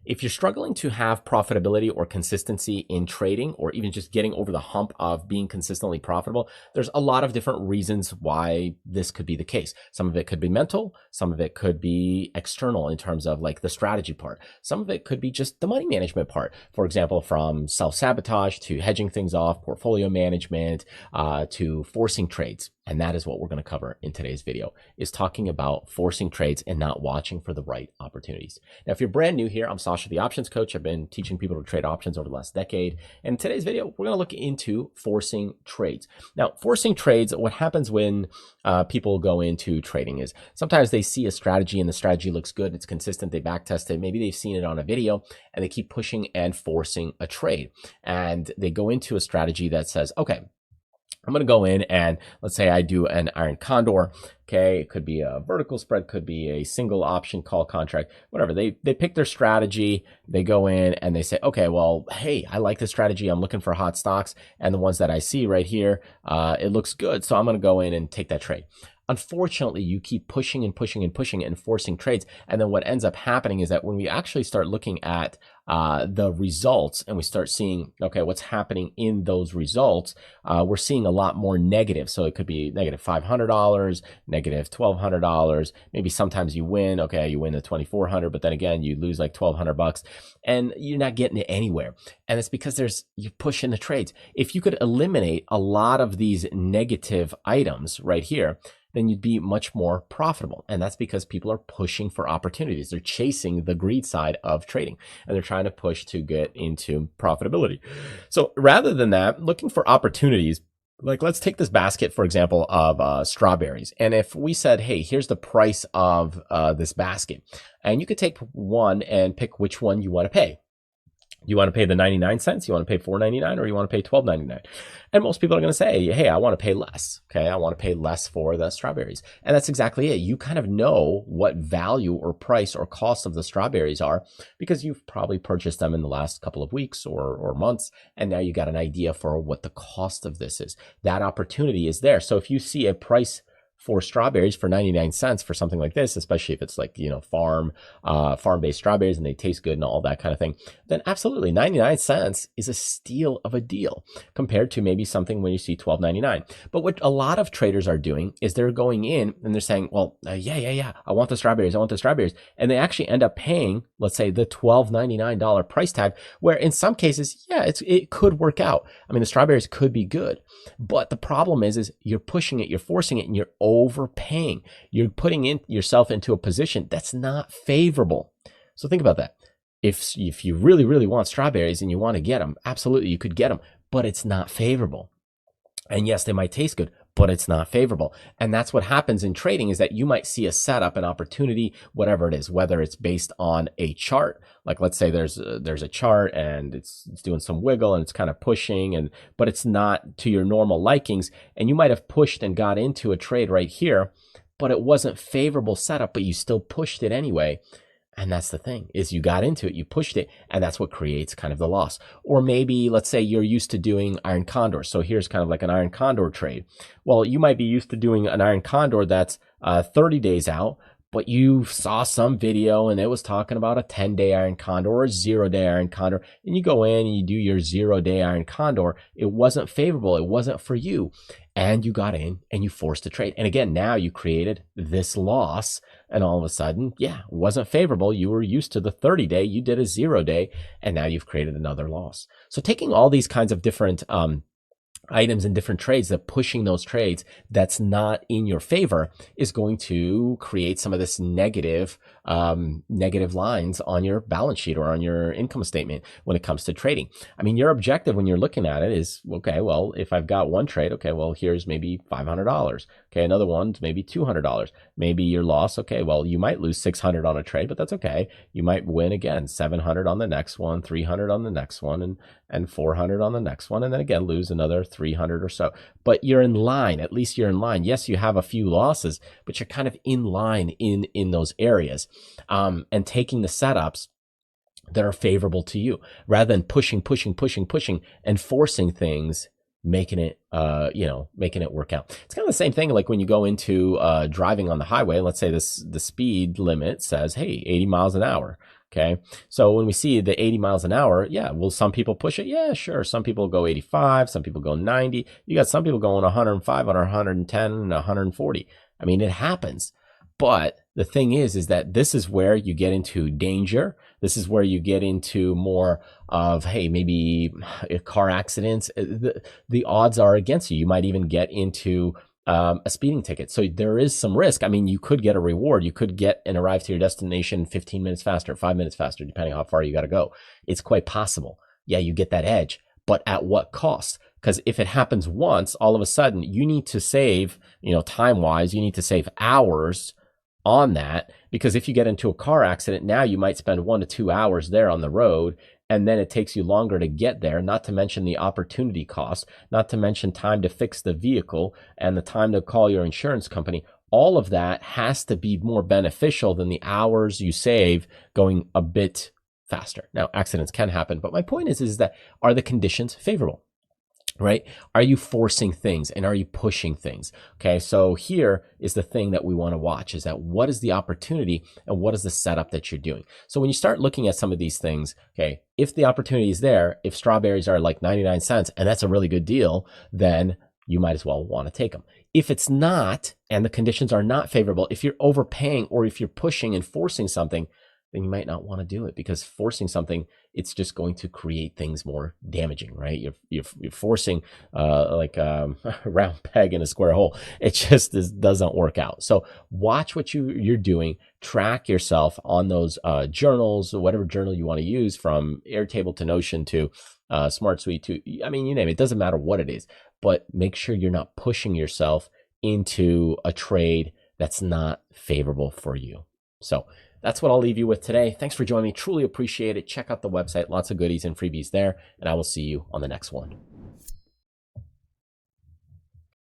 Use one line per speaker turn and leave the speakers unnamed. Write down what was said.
If you're struggling to have profitability or consistency in trading, or even just getting over the hump of being consistently profitable, there's a lot of different reasons why this could be the case. Some of it could be mental, some of it could be external in terms of like the strategy part. Some of it could be just the money management part. For example, from self-sabotage to hedging things off, portfolio management, to forcing trades. And that is what we're going to cover in today's video, is talking about forcing trades and not watching for the right opportunities. Now, if you're brand new here, I'm Sasha, the options coach. I've been teaching people to trade options over the last decade. And in today's video, we're going to look into forcing trades. Now, forcing trades, what happens when people go into trading is sometimes they see a strategy and the strategy looks good. It's consistent. They back test it. Maybe they've seen it on a video and they keep pushing and forcing a trade. And they go into a strategy that says, okay, I'm going to go in and let's say I do an iron condor. Okay. It could be a vertical spread, could be a single option call contract, whatever. They pick their strategy. They go in and they say, okay, well, hey, I like this strategy. I'm looking for hot stocks. And the ones that I see right here, it looks good. So I'm going to go in and take that trade. Unfortunately, you keep pushing and pushing and pushing and forcing trades. And then what ends up happening is that when we actually start looking at the results and we start seeing, okay, what's happening in those results, we're seeing a lot more negative. So it could be negative $500, negative $1,200. Maybe sometimes you win. Okay, you win the 2,400, but then again, you lose like 1,200 bucks and you're not getting it anywhere. And it's because you're pushing the trades. If you could eliminate a lot of these negative items right here, then you'd be much more profitable. And that's because people are pushing for opportunities. They're chasing the greed side of trading and they're trying to push to get into profitability. So rather than that, looking for opportunities, like let's take this basket, for example, of strawberries. And if we said, hey, here's the price of this basket, and you could take one and pick which one you want to pay. You want to pay the 99 cents, you want to pay $4.99, or you want to pay $12.99? And most people are going to say, hey, I want to pay less. Okay, I want to pay less for the strawberries. And that's exactly it. You kind of know what value or price or cost of the strawberries are because you've probably purchased them in the last couple of weeks or months. And now you got an idea for what the cost of this is. That opportunity is there. So if you see a price for strawberries for 99 cents for something like this, especially if it's like, farm-based strawberries and they taste good and all that kind of thing, then absolutely 99 cents is a steal of a deal compared to maybe something when you see $12.99. But what a lot of traders are doing is they're going in and they're saying, well, yeah, I want the strawberries. And they actually end up paying, let's say, the $12.99 price tag, where in some cases, yeah, it could work out. I mean, the strawberries could be good, but the problem is you're pushing it, you're forcing it, and you're overpaying. You're putting yourself into a position that's not favorable. So think about that. If you really, really want strawberries and you want to get them, absolutely, you could get them, but it's not favorable. And yes, they might taste good, but it's not favorable. And that's what happens in trading, is that you might see a setup, an opportunity, whatever it is, whether it's based on a chart. Like let's say there's a chart and it's doing some wiggle and it's kind of pushing, but it's not to your normal likings. And you might have pushed and got into a trade right here, but it wasn't favorable setup, but you still pushed it anyway. And that's the thing, is you got into it, you pushed it, and that's what creates kind of the loss. Or maybe, let's say you're used to doing iron condor. So here's kind of like an iron condor trade. Well, you might be used to doing an iron condor that's 30 days out, but you saw some video and it was talking about a 10-day iron condor or a 0-day iron condor, and you go in and you do your 0-day iron condor. It wasn't favorable. It wasn't for you. And you got in and you forced a trade. And again, now you created this loss, and all of a sudden, yeah, it wasn't favorable. You were used to the 30-day, you did a 0-day, and now you've created another loss. So taking all these kinds of different items and different trades, that pushing those trades that's not in your favor is going to create some of this negative lines on your balance sheet or on your income statement when it comes to trading. I mean, your objective when you're looking at it is, okay, well, if I've got one trade, okay, well, here's maybe $500. Okay, another one's maybe $200. Maybe your loss, okay, well, you might lose 600 on a trade, but that's okay. You might win again, 700 on the next one, 300 on the next one, and 400 on the next one, and then again lose another 300 or so. But you're in line. At least you're in line. Yes, you have a few losses, but you're kind of in line in those areas, and taking the setups that are favorable to you rather than pushing and forcing things, making it work out. It's kind of the same thing like when you go into driving on the highway. Let's say the speed limit says, hey, 80 miles an hour. Okay. So when we see the 80 miles an hour, yeah, will some people push it? Yeah, sure. Some people go 85, some people go 90. You got some people going 105 on 110 and 140. I mean, it happens. But the thing is that this is where you get into danger. This is where you get into more of, hey, maybe car accidents. The odds are against you. You might even get into a speeding ticket. So there is some risk. I mean, you could get a reward. You could get and arrive to your destination 15 minutes faster, 5 minutes faster, depending on how far you got to go. It's quite possible. Yeah, you get that edge, but at what cost? Because if it happens once, all of a sudden you need to save, time wise, you need to save hours on that, because if you get into a car accident, now you might spend 1 to 2 hours there on the road, and then it takes you longer to get there, not to mention the opportunity cost, not to mention time to fix the vehicle and the time to call your insurance company. All of that has to be more beneficial than the hours you save going a bit faster. Now, accidents can happen, but my point is that are the conditions favorable? Right? Are you forcing things and are you pushing things? Okay. So here is the thing that we want to watch, is that what is the opportunity and what is the setup that you're doing? So when you start looking at some of these things, okay, if the opportunity is there, if strawberries are like 99 cents and that's a really good deal, then you might as well want to take them. If it's not, and the conditions are not favorable, if you're overpaying or if you're pushing and forcing something, then you might not want to do it, because forcing something, it's just going to create things more damaging, right? You're forcing like a round peg in a square hole. It just doesn't work out. So watch what you're doing. Track yourself on those journals, or whatever journal you want to use, from Airtable to Notion to SmartSuite to, I mean, you name it. It doesn't matter what it is, but make sure you're not pushing yourself into a trade that's not favorable for you. So that's what I'll leave you with today. Thanks for joining me. Truly appreciate it. Check out the website. Lots of goodies and freebies there. And I will see you on the next one.